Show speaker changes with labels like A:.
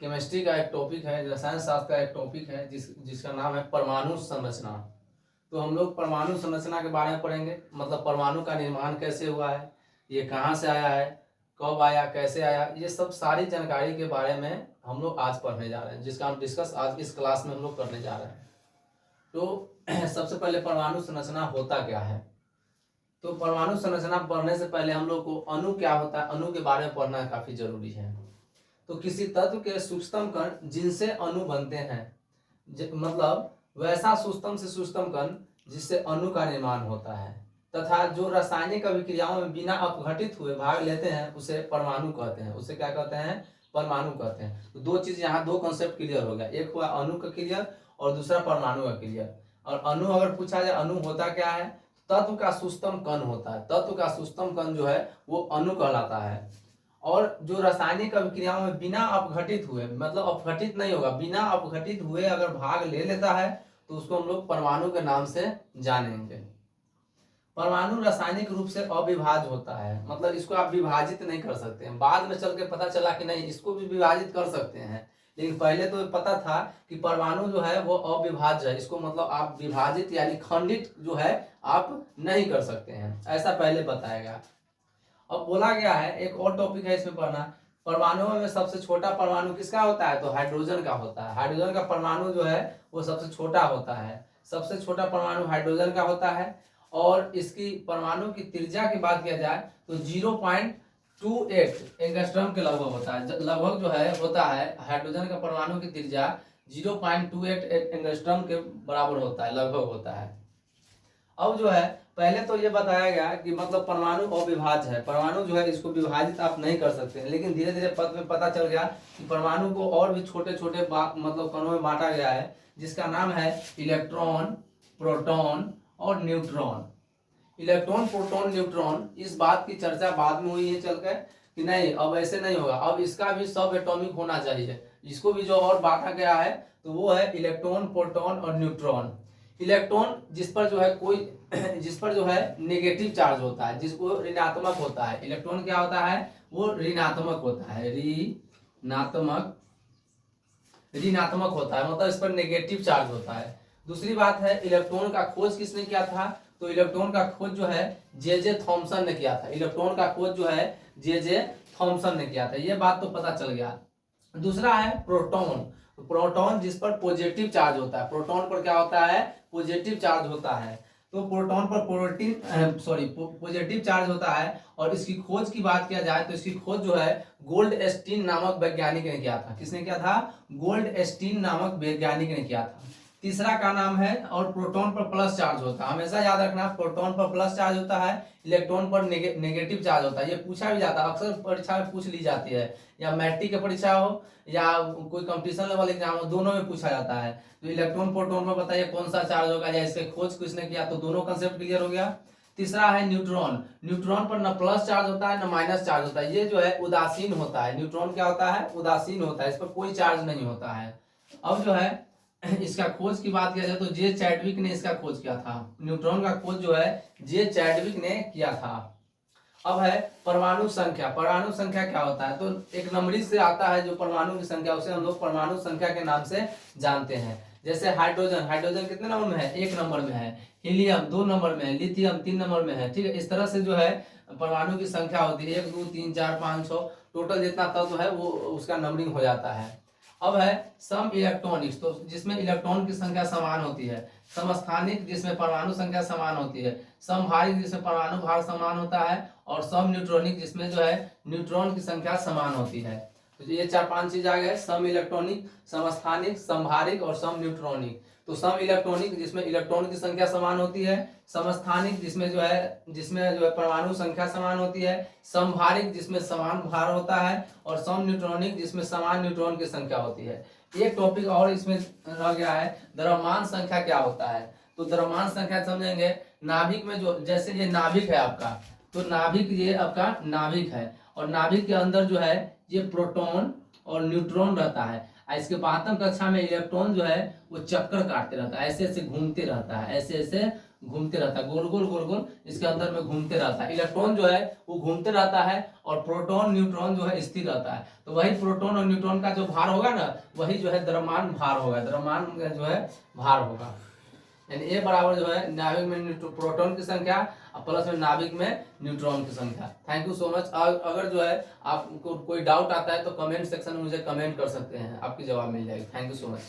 A: Chemistry का एक topic है, रसायन शास्त्र का एक टॉपिक है जिसका नाम है परमाणु संरचना। तो हम लोग परमाणु संरचना के बारे में पढ़ेंगे, मतलब परमाणु का निर्माण कैसे हुआ है, ये कहाँ से आया है, कब आया, कैसे आया, ये सब सारी जानकारी के बारे में हम लोग आज पढ़ने जा रहे हैं, जिसका हम डिस्कस आज इस क्लास में हम लोग करने जा रहे हैं। तो सबसे पहले परमाणु संरचना होता क्या है। तो परमाणु संरचना पढ़ने से पहले हम लोग को अणु क्या होता है, अणु के बारे में पढ़ना काफी जरूरी है। तो किसी तत्व के सूक्ष्म कण जिनसे अणु बनते हैं, मतलब वैसा सूक्ष्म से सूक्ष्म कण जिससे अणु का निर्माण होता है, तथा जो रासायनिक अभिक्रियाओं में बिना अपघटित हुए भाग लेते हैं उसे परमाणु कहते हैं। उसे क्या कहते हैं, परमाणु कहते हैं। तो दो चीज यहाँ, दो कॉन्सेप्ट क्लियर हो गया, एक हुआ अणु का क्लियर और दूसरा परमाणु का क्लियर। और अणु अगर पूछा जाए अणु होता क्या है, तत्व का सूक्ष्म कण होता है। तत्व का सूक्ष्म कण जो है वो अणु कहलाता है। और जो रासायनिक अभिक्रियाओं में बिना अपघटित हुए, मतलब अपघटित नहीं होगा, बिना अपघटित हुए अगर भाग ले लेता है तो उसको हम लोग परमाणु के नाम से जानेंगे। परमाणु रासायनिक रूप से अविभाज्य होता है, मतलब इसको आप विभाजित नहीं कर सकते हैं। बाद में चल के पता चला कि नहीं, इसको भी विभाजित कर सकते हैं, लेकिन पहले तो पता था कि परमाणु जो है वो अविभाज्य है, इसको मतलब आप विभाजित यानी खंडित जो है आप नहीं कर सकते हैं, ऐसा पहले बताया गया। अब बोला गया है, एक और टॉपिक है इसमें पढ़ना, परमाणुओं में सबसे छोटा परमाणु किसका होता है, तो हाइड्रोजन का होता है। हाइड्रोजन का परमाणु जो है वो सबसे छोटा होता है। सबसे छोटा परमाणु हाइड्रोजन का होता है। और इसकी परमाणु की त्रिज्या की बात किया जाए तो 0.28 एंगस्ट्रॉम के लगभग होता है। लगभग जो है होता है हाइड्रोजन का परमाणु की त्रिज्या 0.28 एंगस्ट्रॉम के बराबर होता है, लगभग होता है। अब जो है पहले तो ये बताया गया कि मतलब परमाणु अविभाज्य है, परमाणु जो है इसको विभाजित आप नहीं कर सकते हैं, लेकिन धीरे धीरे पद में पता चल गया कि परमाणु को और भी छोटे छोटे मतलब कणों में बांटा गया है, जिसका नाम है इलेक्ट्रॉन, प्रोटॉन और न्यूट्रॉन। इलेक्ट्रॉन, प्रोटॉन, न्यूट्रॉन, इस बात की चर्चा बाद में हुई है चलकर कि नहीं अब ऐसे नहीं होगा, अब इसका भी सब एटॉमिक होना चाहिए। इसको भी जो और बांटा गया है तो वो है इलेक्ट्रॉन, प्रोटॉन और न्यूट्रॉन। इलेक्ट्रॉन जिस पर जो है कोई जिस पर जो है नेगेटिव चार्ज होता है, जिसको ऋणात्मक होता है, इलेक्ट्रॉन क्या होता है, वो ऋणात्मक होता है, ऋणात्मक होता है, मतलब इस पर नेगेटिव चार्ज होता है। दूसरी बात है, इलेक्ट्रॉन का खोज किसने किया था, तो इलेक्ट्रॉन का खोज जो है जे थॉमसन ने किया था। इलेक्ट्रॉन का खोज जो है जे थॉमसन ने किया था, ये बात तो पता चल गया। दूसरा है प्रोटॉन। प्रोटॉन जिस पर पॉजिटिव चार्ज होता है, प्रोटॉन पर क्या होता है, पॉजिटिव चार्ज होता है। तो प्रोटॉन पर पॉजिटिव चार्ज होता है। और इसकी खोज की बात किया जाए तो इसकी खोज जो है गोल्डस्टीन नामक वैज्ञानिक ने किया था। किसने किया था, गोल्डस्टीन नामक वैज्ञानिक ने किया था। तीसरा का नाम है, और प्रोटॉन पर प्लस चार्ज होता है, हमेशा याद रखना, प्रोटॉन पर प्लस चार्ज होता है, इलेक्ट्रॉन पर नेगेटिव चार्ज होता है। ये पूछा भी जाता है, अक्सर परीक्षा में पूछ ली जाती है, या मैट्रिक की परीक्षा हो या कोई कंपटीशन लेवल एग्जाम हो, दोनों में पूछा जाता है। तो इलेक्ट्रॉन प्रोटॉन पर बताइए कौन सा चार्ज होगा या इसके खोज किसने किया, तो दोनों कंसेप्ट क्लियर हो गया। तीसरा है न्यूट्रॉन। न्यूट्रॉन पर न प्लस चार्ज होता है न माइनस चार्ज होता है, ये जो है उदासीन होता है। न्यूट्रॉन क्या होता है, उदासीन होता है, इस पर कोई चार्ज नहीं होता है। अब जो है इसका खोज की बात किया जाए तो जे चैडविक ने इसका खोज किया था। न्यूट्रॉन का खोज जो है जे चैडविक ने किया था। अब है परमाणु संख्या। परमाणु संख्या क्या होता है, तो एक नंबरी से आता है जो परमाणु की संख्या, उसे हम लोग परमाणु संख्या के नाम से जानते हैं। जैसे हाइड्रोजन, हाइड्रोजन कितने नंबर में है, 1 नंबर में है। हीलियम 2 नंबर में है। लिथियम 3 नंबर में है। ठीक है, इस तरह से जो है परमाणु की संख्या होती है, 1 2 3 4 5 6, टोटल जितना तत्व है वो उसका नंबरिंग हो जाता है। अब है सम इलेक्ट्रॉनिक्स, तो जिसमें इलेक्ट्रॉन की संख्या समान होती है। समस्थानिक जिसमें परमाणु संख्या समान होती है। समभारिक जिसमें परमाणु भार समान होता है। और सम न्यूट्रॉनिक जिसमें जो है न्यूट्रॉन की संख्या समान होती है। तो ये 4-5 चीज आ गए, सम इलेक्ट्रॉनिक, समस्थानिक, समभारिक और सम न्यूट्रॉनिक। तो सम इलेक्ट्रॉनिक जिसमें इलेक्ट्रॉन की संख्या समान होती है। समस्थानिक जिसमें जो है परमाणु संख्या समान होती है। समभारिक जिसमें समान भार होता है। और सम न्यूट्रॉनिक जिसमें समान न्यूट्रॉन की संख्या होती है। एक टॉपिक और इसमें रह गया है, द्रव्यमान संख्या क्या होता है। तो द्रव्यमान संख्या समझेंगे, नाभिक में जो, जैसे ये नाभिक है आपका, तो नाभिक ये आपका नाभिक है, और नाभिक के अंदर जो है ये प्रोटॉन और न्यूट्रॉन रहता है। इसके 5वीं कक्षा में इलेक्ट्रॉन जो है वो चक्कर काटते रहता है, ऐसे ऐसे घूमते रहता है, ऐसे ऐसे घूमते रहता है, गोल गोल गोल गोल इसके अंदर में घूमते रहता है। इलेक्ट्रॉन जो है वो घूमते रहता है और प्रोटॉन न्यूट्रॉन जो है स्थिर रहता है। तो वही प्रोटॉन और न्यूट्रॉन का जो भार होगा ना, वही जो है द्रव्यमान भार होगा, द्रव्यमान जो है भार होगा। यानी ए बराबर जो है नाभिक में प्रोटॉन की संख्या प्लस में नाभिक में न्यूट्रॉन की संख्या। Thank you so much. अगर जो है आपको कोई डाउट आता है तो कमेंट सेक्शन में मुझे कमेंट कर सकते हैं, आपकी जवाब मिल जाएगी। Thank you so much.